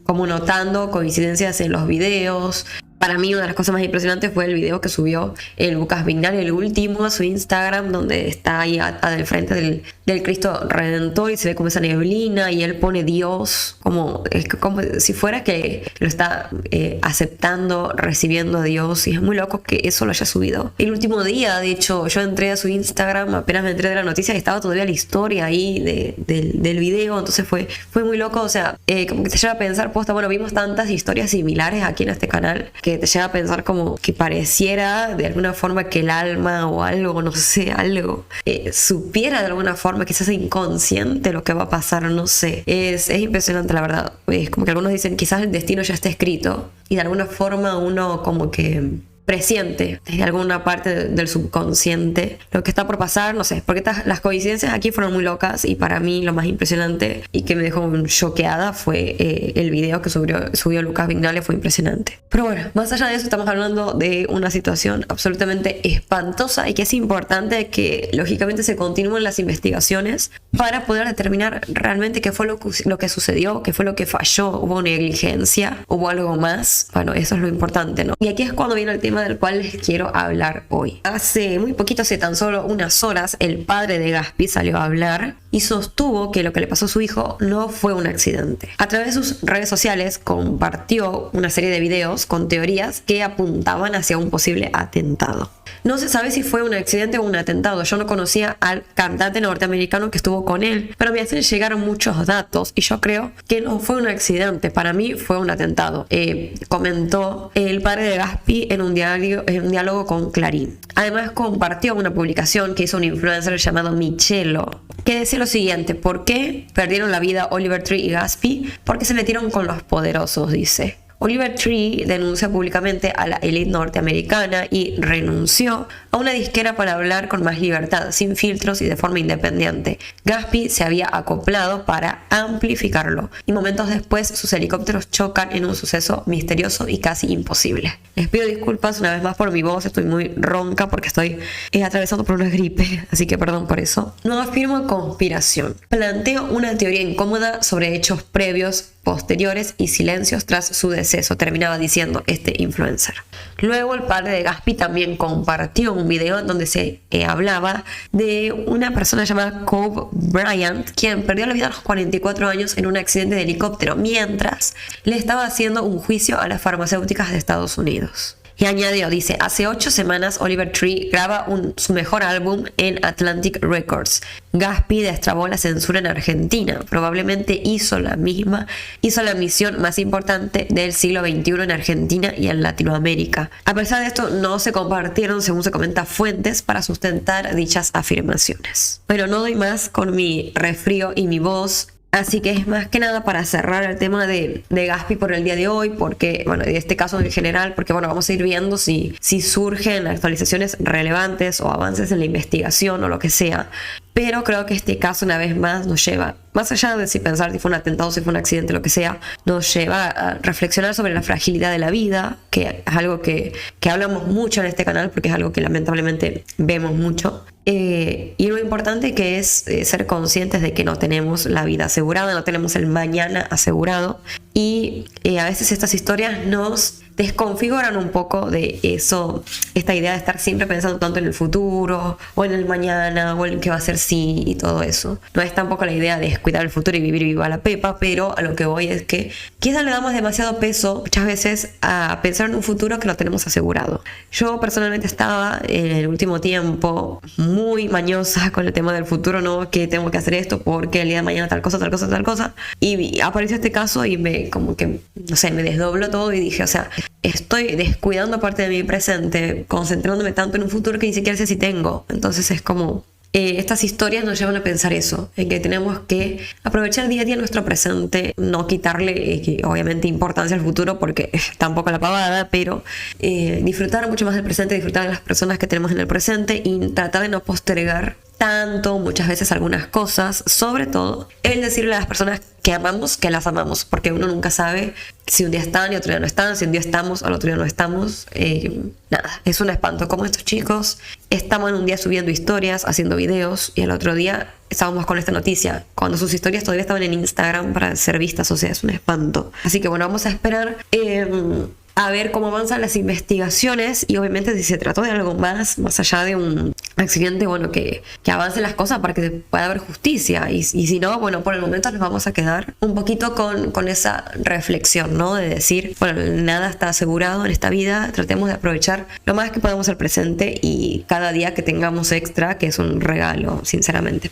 como notando coincidencias en los videos. Para mí una de las cosas más impresionantes fue el video que subió el Lucas Vignali, el último, a su Instagram, donde está ahí al frente del Cristo Redentor y se ve como esa neblina y él pone Dios, como si fuera que lo está aceptando, recibiendo a Dios, y es muy loco que eso lo haya subido. El último día, de hecho, yo entré a su Instagram, apenas me entré de la noticia y estaba todavía la historia ahí del video, entonces fue muy loco, o sea, como que te lleva a pensar, posta, bueno, vimos tantas historias similares aquí en este canal, que te lleva a pensar como que pareciera de alguna forma que el alma o algo, no sé, algo supiera de alguna forma, quizás inconsciente lo que va a pasar, no sé. Es impresionante, la verdad. Es como que algunos dicen quizás el destino ya está escrito y de alguna forma uno como que presiente desde alguna parte del subconsciente lo que está por pasar, no sé, porque las coincidencias aquí fueron muy locas, y para mí lo más impresionante y que me dejó choqueada fue el video que subió Lucas Vignali. Fue impresionante. Pero bueno, más allá de eso, estamos hablando de una situación absolutamente espantosa, y que es importante que lógicamente se continúen las investigaciones para poder determinar realmente qué fue lo que sucedió, qué fue lo que falló, hubo negligencia, hubo algo más. Bueno, eso es lo importante, ¿no? Y aquí es cuando viene el tema del cual les quiero hablar hoy. Hace muy poquito, hace tan solo unas horas, el padre de Gaspi salió a hablar y sostuvo que lo que le pasó a su hijo no fue un accidente. A través de sus redes sociales compartió una serie de videos con teorías que apuntaban hacia un posible atentado. No se sabe si fue un accidente o un atentado. Yo no conocía al cantante norteamericano que estuvo con él, pero me hacen llegar muchos datos y yo creo que no fue un accidente. Para mí fue un atentado. Comentó el padre de Gaspi en un diálogo con Clarín. Además compartió una publicación que hizo un influencer llamado Michelo, que decía lo siguiente: ¿por qué perdieron la vida Oliver Tree y Gaspi? Porque se metieron con los poderosos, dice. Oliver Tree denuncia públicamente a la élite norteamericana y renunció a una disquera para hablar con más libertad, sin filtros y de forma independiente. Gaspi se había acoplado para amplificarlo, y momentos después sus helicópteros chocan en un suceso misterioso y casi imposible. Les pido disculpas una vez más por mi voz, estoy muy ronca porque estoy atravesando por una gripe, así que perdón por eso. No afirmo conspiración. Planteo una teoría incómoda sobre hechos previos, posteriores y silencios tras su deceso, terminaba diciendo este influencer. Luego el padre de Gaspi también compartió un video en donde se hablaba de una persona llamada Kobe Bryant, quien perdió la vida a los 44 años en un accidente de helicóptero mientras le estaba haciendo un juicio a las farmacéuticas de Estados Unidos. Y añadió, dice, hace 8 semanas Oliver Tree graba su mejor álbum en Atlantic Records. Gaspi destrabó la censura en Argentina. Probablemente hizo la misión más importante del siglo XXI en Argentina y en Latinoamérica. A pesar de esto, no se compartieron, según se comenta, fuentes para sustentar dichas afirmaciones. Pero no doy más con mi resfrío y mi voz. Así que es más que nada para cerrar el tema de Gaspi por el día de hoy, porque, bueno, de este caso en general, porque, bueno, vamos a ir viendo si surgen actualizaciones relevantes o avances en la investigación o lo que sea. Pero creo que este caso una vez más nos lleva, más allá de si pensar si fue un atentado, si fue un accidente, lo que sea, nos lleva a reflexionar sobre la fragilidad de la vida, que es algo que hablamos mucho en este canal, porque es algo que lamentablemente vemos mucho. Y lo importante que es ser conscientes de que no tenemos la vida asegurada, no tenemos el mañana asegurado, y a veces estas historias nos desconfiguran un poco de eso, esta idea de estar siempre pensando tanto en el futuro o en el mañana o en qué va a ser sí y todo eso. No es tampoco la idea de descuidar el futuro y vivir viva la pepa, pero a lo que voy es que quizás le damos demasiado peso muchas veces a pensar en un futuro que lo tenemos asegurado. Yo personalmente estaba en el último tiempo muy mañosa con el tema del futuro, ¿no? Que tengo que hacer esto porque el día de mañana tal cosa, tal cosa, tal cosa. Y apareció este caso y me como que, no sé, me desdobló todo y dije, o sea, estoy descuidando parte de mi presente, concentrándome tanto en un futuro que ni siquiera sé si tengo. Entonces es como... estas historias nos llevan a pensar eso, en que tenemos que aprovechar día a día nuestro presente, no quitarle obviamente importancia al futuro porque tampoco la pavada, pero disfrutar mucho más del presente, disfrutar de las personas que tenemos en el presente y tratar de no postergar tanto muchas veces algunas cosas, sobre todo el decirle a las personas que amamos que las amamos, porque uno nunca sabe si un día están y otro día no están, si un día estamos al otro día no estamos. Nada, es un espanto como estos chicos estaban un día subiendo historias, haciendo videos y al otro día estábamos con esta noticia cuando sus historias todavía estaban en Instagram para ser vistas, o sea, es un espanto. Así que bueno, vamos a esperar a ver cómo avanzan las investigaciones y obviamente si se trató de algo más allá de un accidente, bueno, que avancen las cosas para que pueda haber justicia y si no, bueno, por el momento nos vamos a quedar un poquito con esa reflexión, ¿no? De decir, bueno, nada está asegurado en esta vida, tratemos de aprovechar lo más que podamos el presente y cada día que tengamos extra, que es un regalo, sinceramente.